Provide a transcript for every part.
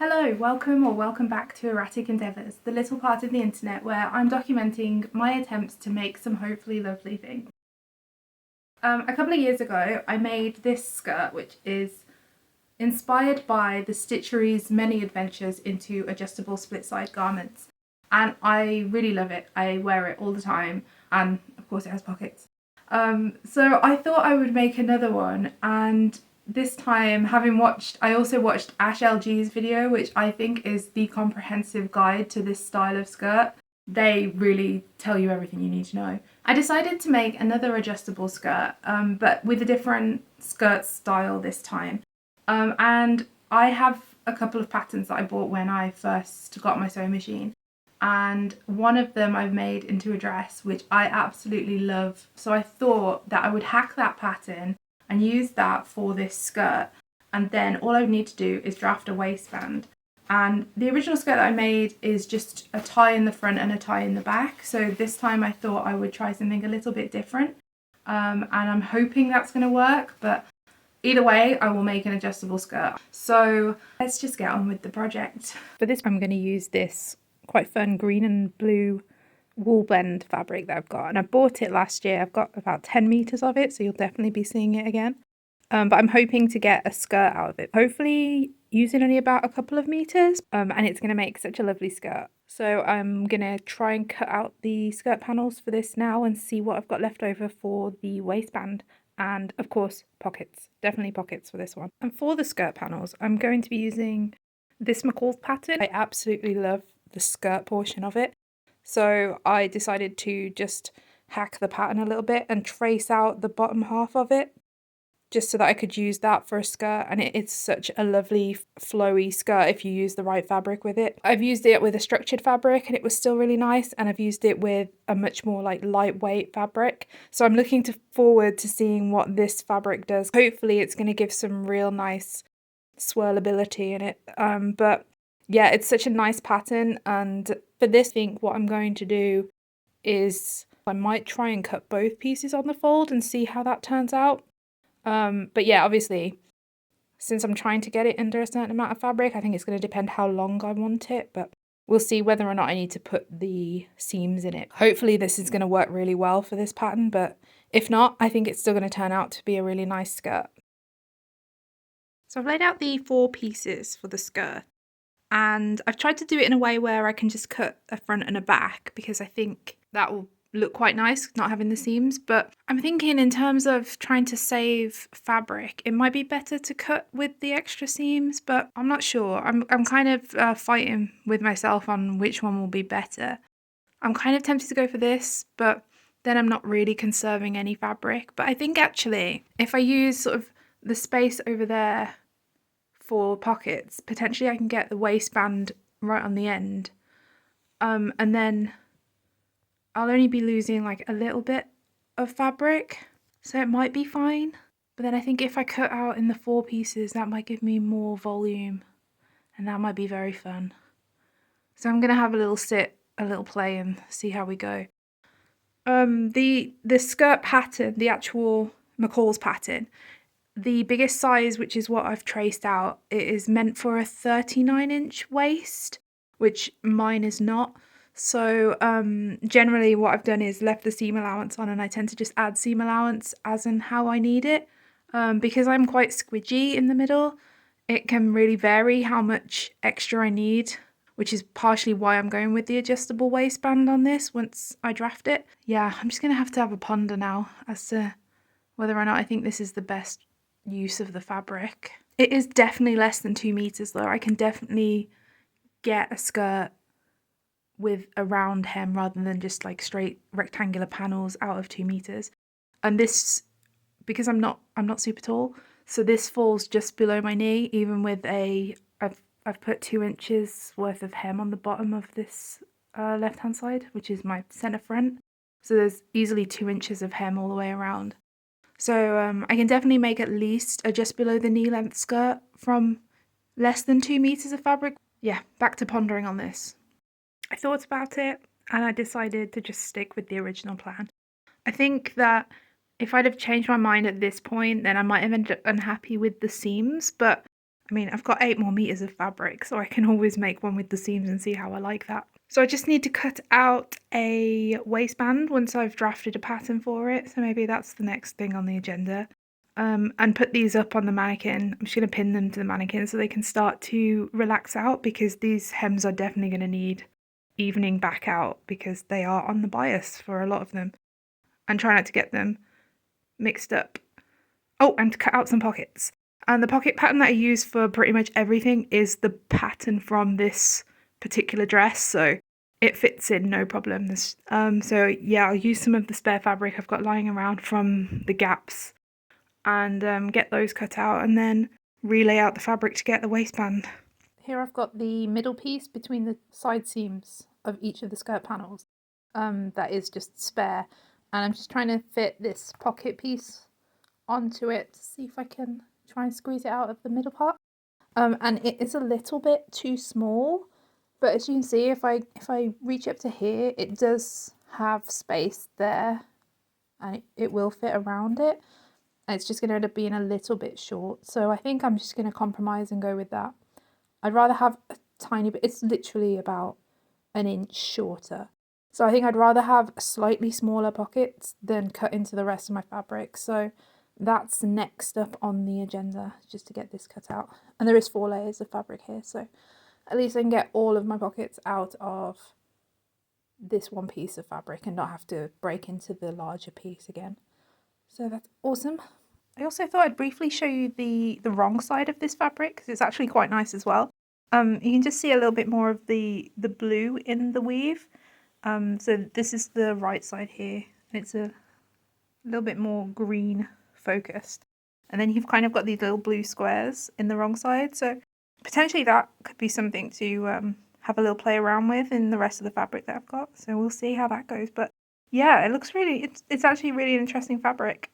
Hello, welcome back to Erratic Endeavours, the little part of the internet where I'm documenting my attempts to make some hopefully lovely things. A couple of years ago I made this skirt which is inspired by the Stitchery's many adventures into adjustable split-side garments, and I really love it. I wear it all the time, and of course it has pockets. So I thought I would make another one, and this time, I also watched Ash LG's video, which I think is the comprehensive guide to this style of skirt. They really tell you everything you need to know. I decided to make another adjustable skirt, but with a different skirt style this time. And I have a couple of patterns that I bought when I first got my sewing machine. And one of them I've made into a dress, which I absolutely love. So I thought that I would hack that pattern and use that for this skirt, and then all I would need to do is draft a waistband. And the original skirt that I made is just a tie in the front and a tie in the back, so this time I thought I would try something a little bit different, and I'm hoping that's going to work, but either way I will make an adjustable skirt. So let's just get on with the project. For this I'm going to use this quite fun green and blue wool blend fabric that I've got, and I bought it last year. I've got about 10 meters of it, so you'll definitely be seeing it again, but I'm hoping to get a skirt out of it, hopefully using only about a couple of meters, and it's going to make such a lovely skirt. So I'm going to try and cut out the skirt panels for this now and see what I've got left over for the waistband, and of course pockets, definitely pockets for this one. And for the skirt panels I'm going to be using this McCalls pattern. I absolutely love the skirt portion of it. So I decided to just hack the pattern a little bit and trace out the bottom half of it, just so that I could use that for a skirt, and it's such a lovely flowy skirt if you use the right fabric with it. I've used it with a structured fabric and it was still really nice, and I've used it with a much more like lightweight fabric. So I'm looking forward to seeing what this fabric does. Hopefully it's going to give some real nice swirlability in it. But yeah, it's such a nice pattern, and for this I think what I'm going to do is I might try and cut both pieces on the fold and see how that turns out. But yeah, obviously since I'm trying to get it under a certain amount of fabric, I think it's going to depend how long I want it, but we'll see whether or not I need to put the seams in it. Hopefully this is going to work really well for this pattern, but if not, I think it's still going to turn out to be a really nice skirt. So I've laid out the 4 pieces for the skirt, and I've tried to do it in a way where I can just cut a front and a back, because I think that will look quite nice not having the seams. But I'm thinking in terms of trying to save fabric, it might be better to cut with the extra seams, but I'm not sure. I'm kind of fighting with myself on which one will be better. I'm kind of tempted to go for this, but then I'm not really conserving any fabric. But I think actually if I use sort of the space over there for pockets, potentially I can get the waistband right on the end, and then I'll only be losing like a little bit of fabric, so it might be fine. But then I think if I cut out in the 4 pieces, that might give me more volume, and that might be very fun. So I'm gonna have a little play and see how we go. The skirt pattern, the actual McCalls pattern, the biggest size, which is what I've traced out, it is meant for a 39-inch waist, which mine is not. So generally what I've done is left the seam allowance on, and I tend to just add seam allowance as and how I need it. Because I'm quite squidgy in the middle, it can really vary how much extra I need, which is partially why I'm going with the adjustable waistband on this once I draft it. Yeah, I'm just going to have a ponder now as to whether or not I think this is the best use of the fabric. It is definitely less than 2 meters though. I can definitely get a skirt with a round hem rather than just like straight rectangular panels out of 2 meters. And this, because I'm not super tall, so this falls just below my knee, even with I've put 2 inches worth of hem on the bottom of this left hand side, which is my center front. So there's easily 2 inches of hem all the way around. So I can definitely make at least a just below the knee length skirt from less than 2 meters of fabric. Yeah, back to pondering on this. I thought about it and I decided to just stick with the original plan. I think that if I'd have changed my mind at this point, then I might have ended up unhappy with the seams, but I mean, I've got 8 more meters of fabric, so I can always make one with the seams and see how I like that. So I just need to cut out a waistband once I've drafted a pattern for it. So maybe that's the next thing on the agenda. And put these up on the mannequin. I'm just going to pin them to the mannequin so they can start to relax out, because these hems are definitely going to need evening back out because they are on the bias for a lot of them. And try not to get them mixed up. Oh, and to cut out some pockets. And the pocket pattern that I use for pretty much everything is the pattern from this particular dress, so it fits in no problem. So yeah, I'll use some of the spare fabric I've got lying around from the gaps and get those cut out, and then relay out the fabric to get the waistband. Here I've got the middle piece between the side seams of each of the skirt panels. That is just spare, and I'm just trying to fit this pocket piece onto it to see if I can try and squeeze it out of the middle part. And it is a little bit too small, but as you can see, if I reach up to here, it does have space there, and it will fit around it. And it's just going to end up being a little bit short, so I think I'm just going to compromise and go with that. I'd rather have a tiny bit. It's literally about an inch shorter, so I think I'd rather have slightly smaller pockets than cut into the rest of my fabric. So that's next up on the agenda, just to get this cut out. And there is 4 layers of fabric here, so at least I can get all of my pockets out of this one piece of fabric and not have to break into the larger piece again. So that's awesome. I also thought I'd briefly show you the wrong side of this fabric, because it's actually quite nice as well. You can just see a little bit more of the blue in the weave. So this is the right side here, and it's a little bit more green focused. And then you've kind of got these little blue squares in the wrong side. So potentially that could be something to have a little play around with in the rest of the fabric that I've got. So we'll see how that goes. But yeah, it looks really, it's actually really an interesting fabric.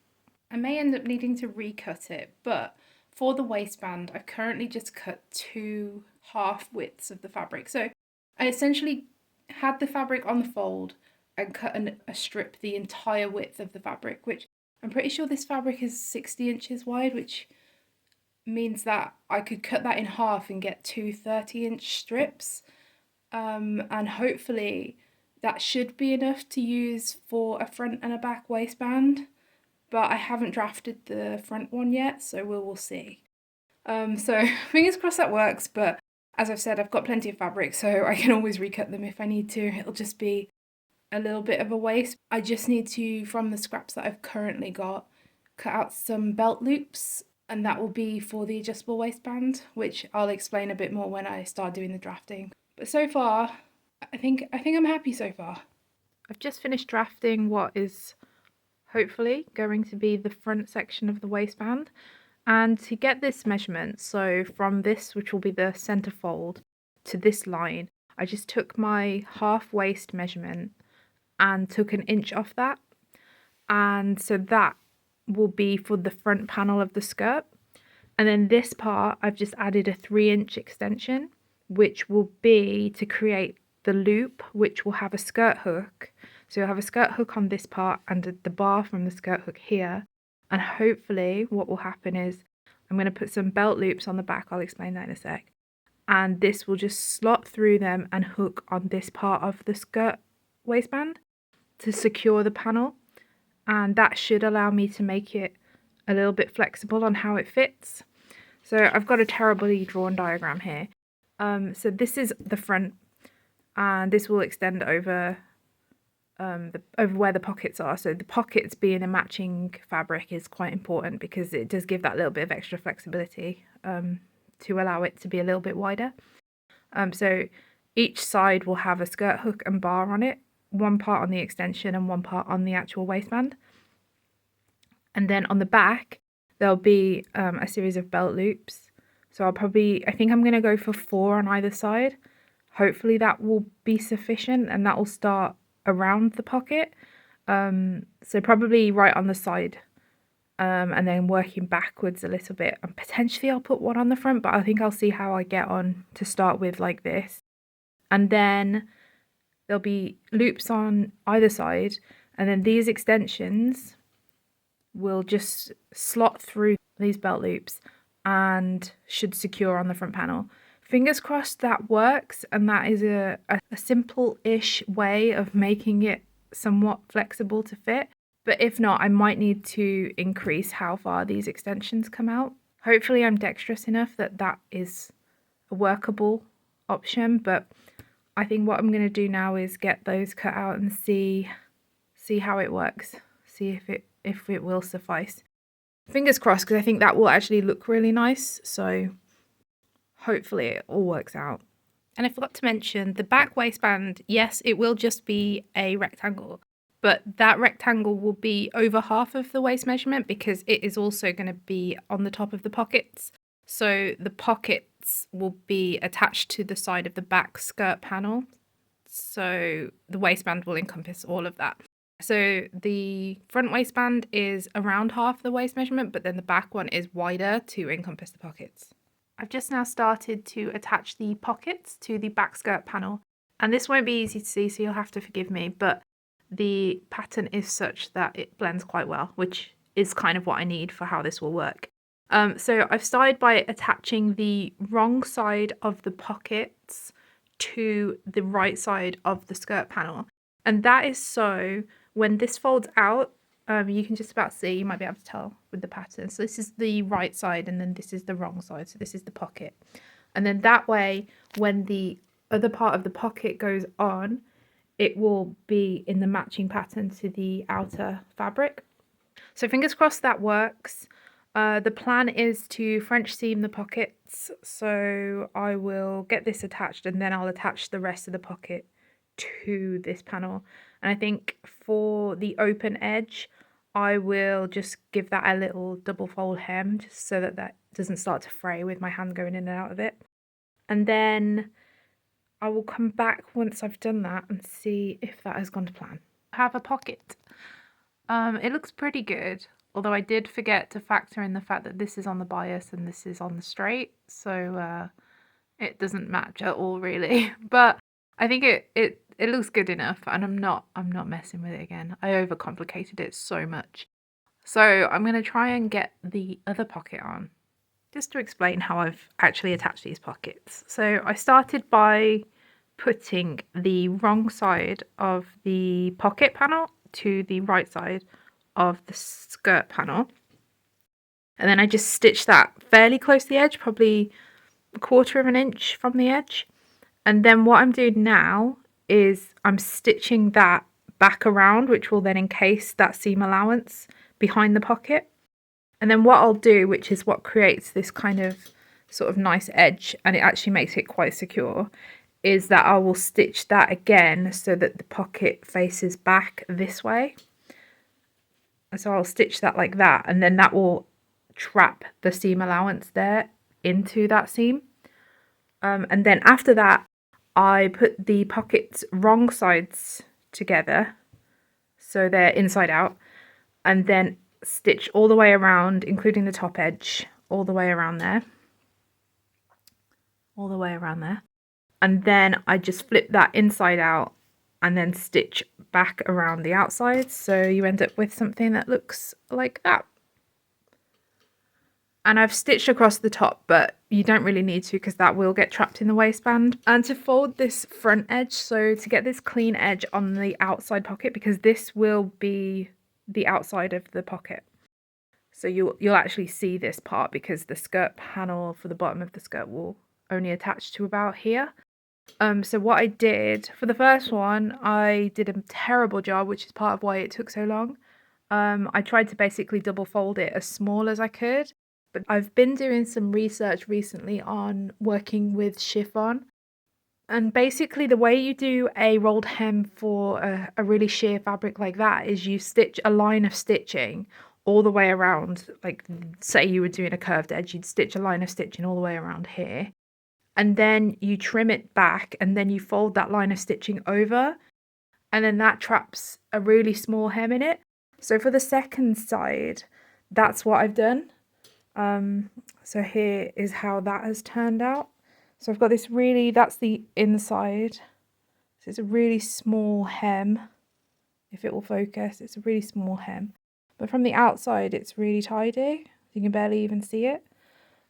I may end up needing to recut it, but for the waistband, I've currently just cut 2 half widths of the fabric. So I essentially had the fabric on the fold and cut a strip the entire width of the fabric, which I'm pretty sure this fabric is 60 inches wide, which means that I could cut that in half and get 2 30-inch strips. And hopefully that should be enough to use for a front and a back waistband. But I haven't drafted the front one yet, so we'll see. So fingers crossed that works, but as I've said, I've got plenty of fabric, so I can always recut them if I need to. It'll just be a little bit of a waste. I just need to, from the scraps that I've currently got, cut out some belt loops, and that will be for the adjustable waistband, which I'll explain a bit more when I start doing the drafting. But so far, I think I'm happy so far. I've just finished drafting what is hopefully going to be the front section of the waistband, and to get this measurement, so from this, which will be the center fold, to this line, I just took my half waist measurement and took an inch off that, and so that will be for the front panel of the skirt. And then this part I've just added a 3-inch extension, which will be to create the loop, which will have a skirt hook. So you'll have a skirt hook on this part and the bar from the skirt hook here. And hopefully what will happen is I'm going to put some belt loops on the back. I'll explain that in a sec. And this will just slot through them and hook on this part of the skirt waistband to secure the panel. And that should allow me to make it a little bit flexible on how it fits. So I've got a terribly drawn diagram here. So this is the front, and this will extend over over where the pockets are. So the pockets being a matching fabric is quite important because it does give that little bit of extra flexibility to allow it to be a little bit wider. So each side will have a skirt hook and bar on it, one part on the extension and one part on the actual waistband. And then on the back there'll be a series of belt loops. So I think I'm going to go for 4 on either side. Hopefully that will be sufficient, and that will start around the pocket. So probably right on the side, and then working backwards a little bit. And potentially I'll put 1 on the front, but I think I'll see how I get on to start with, like this. And then there'll be loops on either side, and then these extensions will just slot through these belt loops and should secure on the front panel. Fingers crossed that works, and that is a simple-ish way of making it somewhat flexible to fit. But if not, I might need to increase how far these extensions come out. Hopefully I'm dexterous enough that that is a workable option, but I think what I'm going to do now is get those cut out and see how it works, see if it will suffice. Fingers crossed, because I think that will actually look really nice, so hopefully it all works out. And I forgot to mention the back waistband, yes, it will just be a rectangle, but that rectangle will be over half of the waist measurement because it is also going to be on the top of the pockets. So the pockets will be attached to the side of the back skirt panel. So the waistband will encompass all of that. So the front waistband is around half the waist measurement, but then the back one is wider to encompass the pockets. I've just now started to attach the pockets to the back skirt panel, and this won't be easy to see, so you'll have to forgive me, but the pattern is such that it blends quite well, which is kind of what I need for how this will work. So I've started by attaching the wrong side of the pockets to the right side of the skirt panel, and that is so when this folds out, you can just about see, you might be able to tell with the pattern. So this is the right side and then this is the wrong side. So this is the pocket. And then that way, when the other part of the pocket goes on, it will be in the matching pattern to the outer fabric. So fingers crossed that works. The plan is to French seam the pockets. So I will get this attached and then I'll attach the rest of the pocket to this panel. And I think for the open edge, I will just give that a little double fold hem just so that that doesn't start to fray with my hand going in and out of it. And then I will come back once I've done that and see if that has gone to plan. I have a pocket. It looks pretty good, although I did forget to factor in the fact that this is on the bias and this is on the straight, so it doesn't match at all really. But I think it looks good enough, and I'm not messing with it again. I overcomplicated it so much. So I'm going to try and get the other pocket on, just to explain how I've actually attached these pockets. So I started by putting the wrong side of the pocket panel to the right side of the skirt panel. And then I just stitched that fairly close to the edge, probably 1/4 of an inch from the edge. And then what I'm doing now is I'm stitching that back around, which will then encase that seam allowance behind the pocket. And then what I'll do, which is what creates this kind of sort of nice edge, and it actually makes it quite secure, is that I will stitch that again so that the pocket faces back this way. And so I'll stitch that like that, and then that will trap the seam allowance there into that seam. And then after that, I put the pockets wrong sides together, so they're inside out, and then stitch all the way around, including the top edge, all the way around there. And then I just flip that inside out and then stitch back around the outside, so you end up with something that looks like that. And I've stitched across the top, but you don't really need to because that will get trapped in the waistband. And to fold this front edge, so to get this clean edge on the outside pocket, because this will be the outside of the pocket. So you'll actually see this part because the skirt panel for the bottom of the skirt will only attach to about here. So what I did for the first one, I did a terrible job, which is part of why it took so long. I tried to basically double fold it as small as I could. But I've been doing some research recently on working with chiffon. And basically the way you do a rolled hem for a really sheer fabric like that is you stitch a line of stitching all the way around. Like say you were doing a curved edge, you'd stitch a line of stitching all the way around here. And then you trim it back and then you fold that line of stitching over. And then that traps a really small hem in it. So for the second side, that's what I've done. So here is how that has turned out. So I've got this really, that's the inside. So it's a really small hem. If it will focus, it's a really small hem. But from the outside, it's really tidy. You can barely even see it.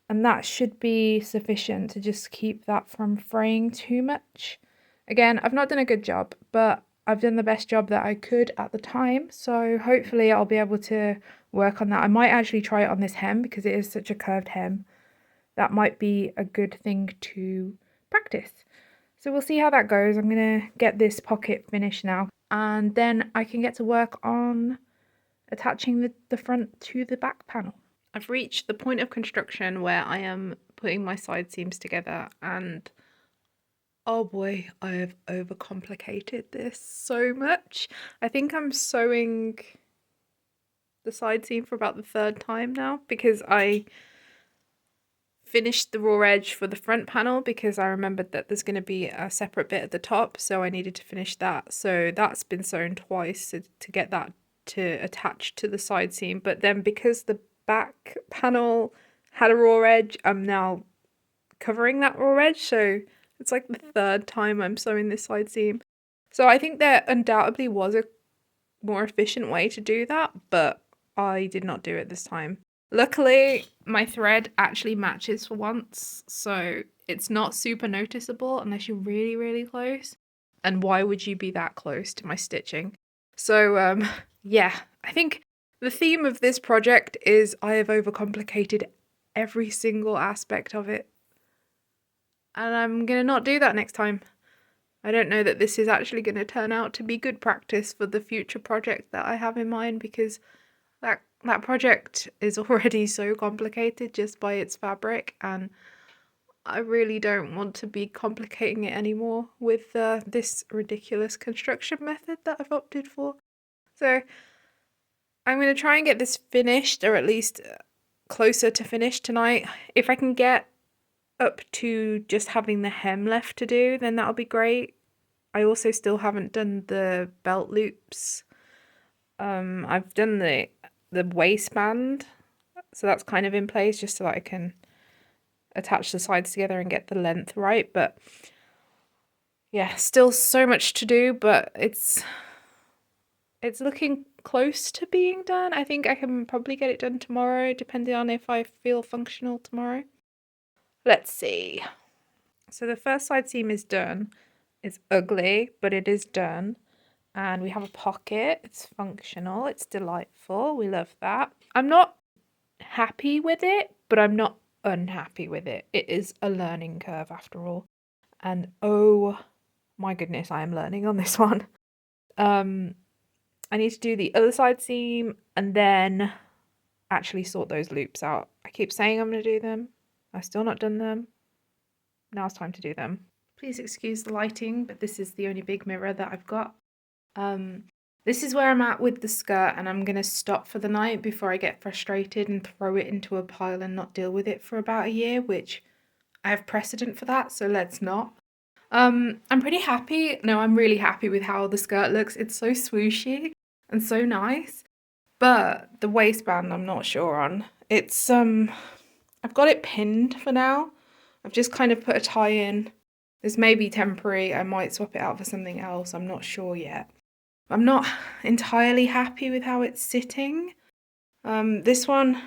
and that should be sufficient to just keep that from fraying too much. Again, I've not done a good job, but I've done the best job that I could at the time, so hopefully I'll be able to work on that. I might actually try it on this hem because it is such a curved hem. That might be a good thing to practice. So we'll see how that goes. I'm going to get this pocket finished now, and then I can get to work on attaching the front to the back panel. I've reached the point of construction where I am putting my side seams together, and oh boy, I have overcomplicated this so much. I think I'm sewing the side seam for about the third time now, because I finished the raw edge for the front panel because I remembered that there's going to be a separate bit at the top, so I needed to finish that. So that's been sewn twice to get that to attach to the side seam. But then because the back panel had a raw edge, I'm now covering that raw edge, so it's like the third time I'm sewing this side seam. So I think there undoubtedly was a more efficient way to do that, but I did not do it this time. Luckily, my thread actually matches for once, so it's not super noticeable unless you're really, really close. And why would you be that close to my stitching? So, yeah, I think the theme of this project is I have overcomplicated every single aspect of it. And I'm going to not do that next time. I don't know that this is actually going to turn out to be good practice for the future project that I have in mind, because that project is already so complicated just by its fabric, and I really don't want to be complicating it anymore with this ridiculous construction method that I've opted for. So I'm going to try and get this finished, or at least closer to finished tonight. If I can get up to just having the hem left to do, then that'll be great. I also still haven't done the belt loops. I've done the waistband, so that's kind of in place just so that I can attach the sides together and get the length right. But yeah, still so much to do, but it's looking close to being done. I think I can probably get it done tomorrow, depending on if I feel functional tomorrow. Let's see. So the first side seam is done. It's ugly, but it is done. And we have a pocket. It's functional. It's delightful. We love that. I'm not happy with it, but I'm not unhappy with it. It is a learning curve after all. And oh my goodness, I am learning on this one. I need to do the other side seam and then actually sort those loops out. I keep saying I'm going to do them. I've still not done them. Now it's time to do them. Please excuse the lighting, but this is the only big mirror that I've got. This is where I'm at with the skirt, and I'm going to stop for the night before I get frustrated and throw it into a pile and not deal with it for about a year, which I have precedent for that, so let's not. I'm pretty happy. No, I'm really happy with how the skirt looks. It's so swooshy and so nice, but the waistband I'm not sure on. It's I've got it pinned for now. I've just kind of put a tie in. This may be temporary. I might swap it out for something else. I'm not sure yet. I'm not entirely happy with how it's sitting. This one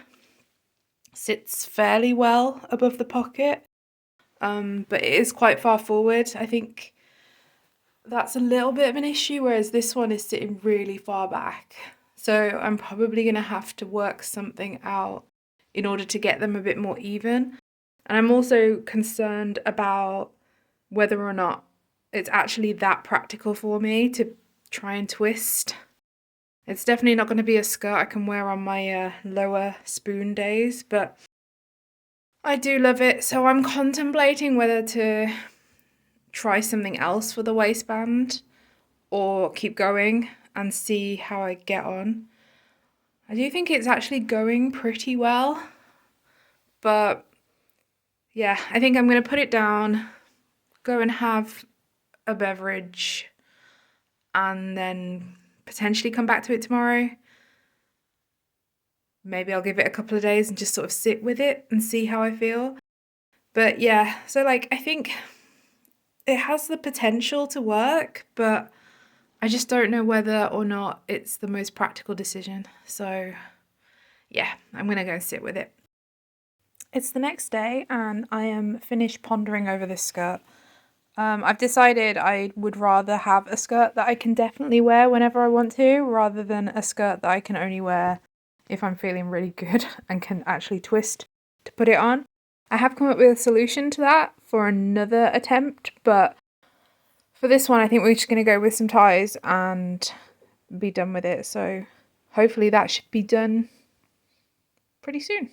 sits fairly well above the pocket, but it is quite far forward. I think that's a little bit of an issue, whereas this one is sitting really far back. So I'm probably going to have to work something out in order to get them a bit more even. And I'm also concerned about whether or not it's actually that practical for me to try and twist. It's definitely not going to be a skirt I can wear on my lower spoon days, but I do love it. So I'm contemplating whether to try something else for the waistband or keep going and see how I get on. I do think it's actually going pretty well, but yeah, I think I'm going to put it down, go and have a beverage, and then potentially come back to it tomorrow. Maybe I'll give it a couple of days and just sort of sit with it and see how I feel. But yeah, so like I think it has the potential to work, but I just don't know whether or not it's the most practical decision. So yeah, I'm going to go sit with it. It's the next day and I am finished pondering over this skirt. I've decided I would rather have a skirt that I can definitely wear whenever I want to, rather than a skirt that I can only wear if I'm feeling really good and can actually twist to put it on. I have come up with a solution to that for another attempt, but for this one I think we're just going to go with some ties and be done with it. So hopefully that should be done pretty soon.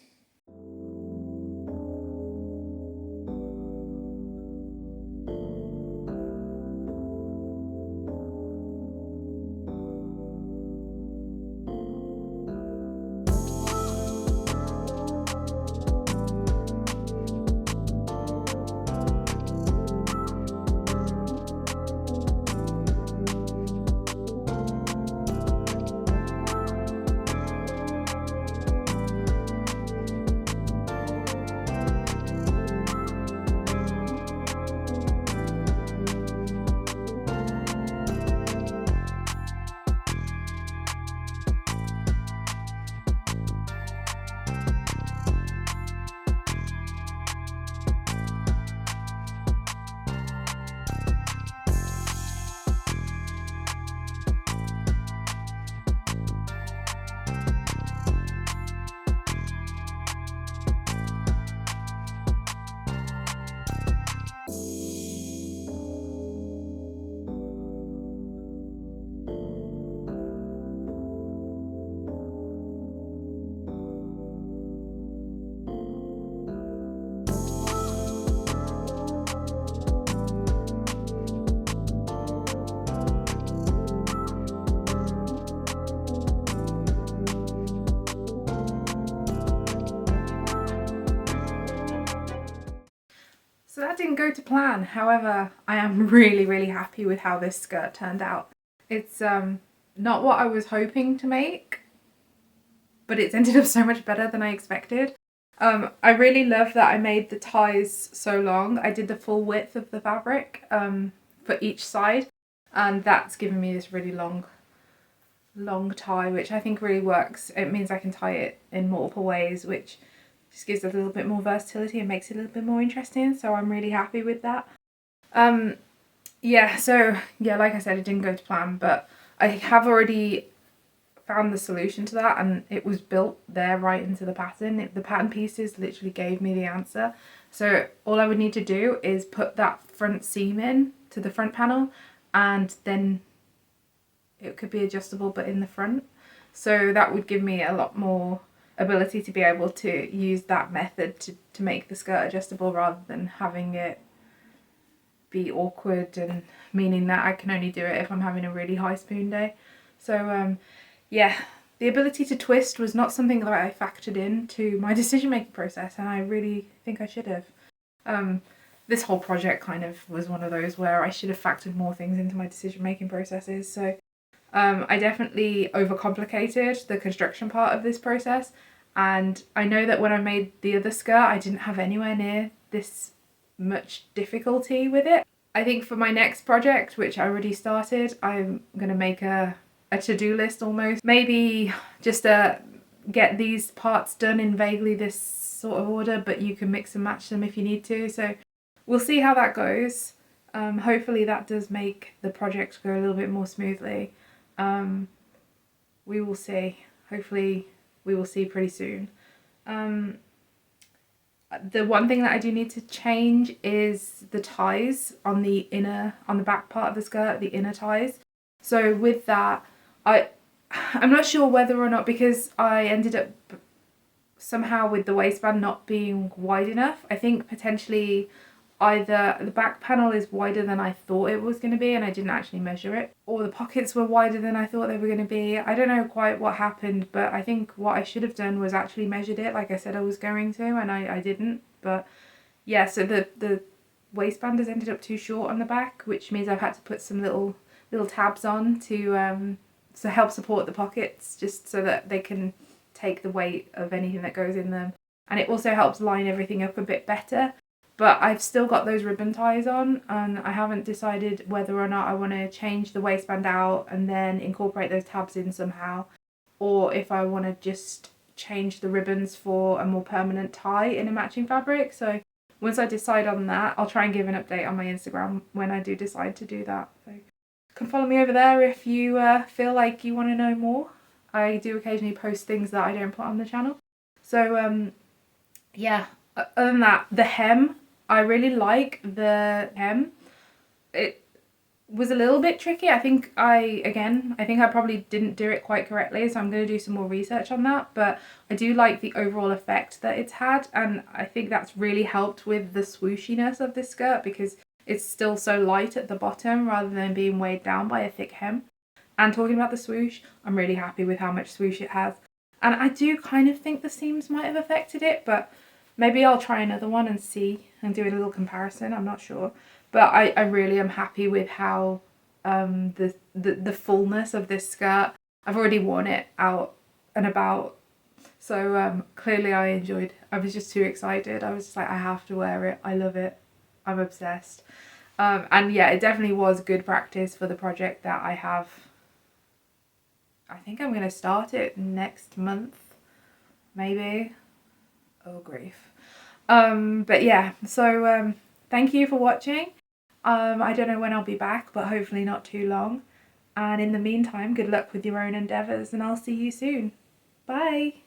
So that didn't go to plan. However, I am really happy with how this skirt turned out. It's not what I was hoping to make, but it's ended up so much better than I expected. I really love that I made the ties so long. I did the full width of the fabric for each side, and that's given me this really long tie, which I think really works. It means I can tie it in multiple ways, which just gives it a little bit more versatility and makes it a little bit more interesting, so I'm really happy with that. Yeah, like I said, it didn't go to plan, but I have already found the solution to that, and it was built there right into the pattern. The pattern pieces literally gave me the answer. So all I would need to do is put that front seam in to the front panel, and then it could be adjustable but in the front. So that would give me a lot more ability to be able to use that method to make the skirt adjustable, rather than having it be awkward and meaning that I can only do it if I'm having a really high spoon day. So yeah, the ability to twist was not something that I factored into my decision making process, and I really think I should have. This whole project kind of was one of those where I should have factored more things into my decision making processes. So I definitely overcomplicated the construction part of this process, and I know that when I made the other skirt I didn't have anywhere near this much difficulty with it. I think for my next project, which I already started, I'm going to make a to-do list almost. Maybe just get these parts done in vaguely this sort of order, but you can mix and match them if you need to. So we'll see how that goes. Hopefully that does make the project go a little bit more smoothly. We will see. Hopefully we will see pretty soon. The one thing that I do need to change is the ties on the back part of the skirt, the inner ties. So with that, I'm not sure whether or not, because I ended up somehow with the waistband not being wide enough. I think potentially either the back panel is wider than I thought it was going to be and I didn't actually measure it, or the pockets were wider than I thought they were going to be. I don't know quite what happened, but I think what I should have done was actually measured it like I said I was going to, and I didn't. But yeah, so the waistband has ended up too short on the back, which means I've had to put some little tabs on to help support the pockets, just so that they can take the weight of anything that goes in them, and it also helps line everything up a bit better. But I've still got those ribbon ties on, and I haven't decided whether or not I want to change the waistband out and then incorporate those tabs in somehow, or if I want to just change the ribbons for a more permanent tie in a matching fabric. So once I decide on that, I'll try and give an update on my Instagram when I do decide to do that. So you can follow me over there if you feel like you want to know more. I do occasionally post things that I don't put on the channel. So yeah, other than that, the hem, I really like the hem. It was a little bit tricky. I think I probably didn't do it quite correctly, so I'm going to do some more research on that, but I do like the overall effect that it's had, and I think that's really helped with the swooshiness of this skirt because it's still so light at the bottom rather than being weighed down by a thick hem. And talking about the swoosh, I'm really happy with how much swoosh it has, and I do kind of think the seams might have affected it, but maybe I'll try another one and see and do a little comparison. I'm not sure. But I really am happy with how the fullness of this skirt. I've already worn it out and about. So clearly I was just too excited. I was just like, I have to wear it. I love it. I'm obsessed. And yeah, it definitely was good practice for the project that I have. I think I'm going to start it next month. Maybe. Oh, grief. But yeah, so thank you for watching. I don't know when I'll be back, but hopefully not too long. And in the meantime, good luck with your own endeavours, and I'll see you soon. Bye!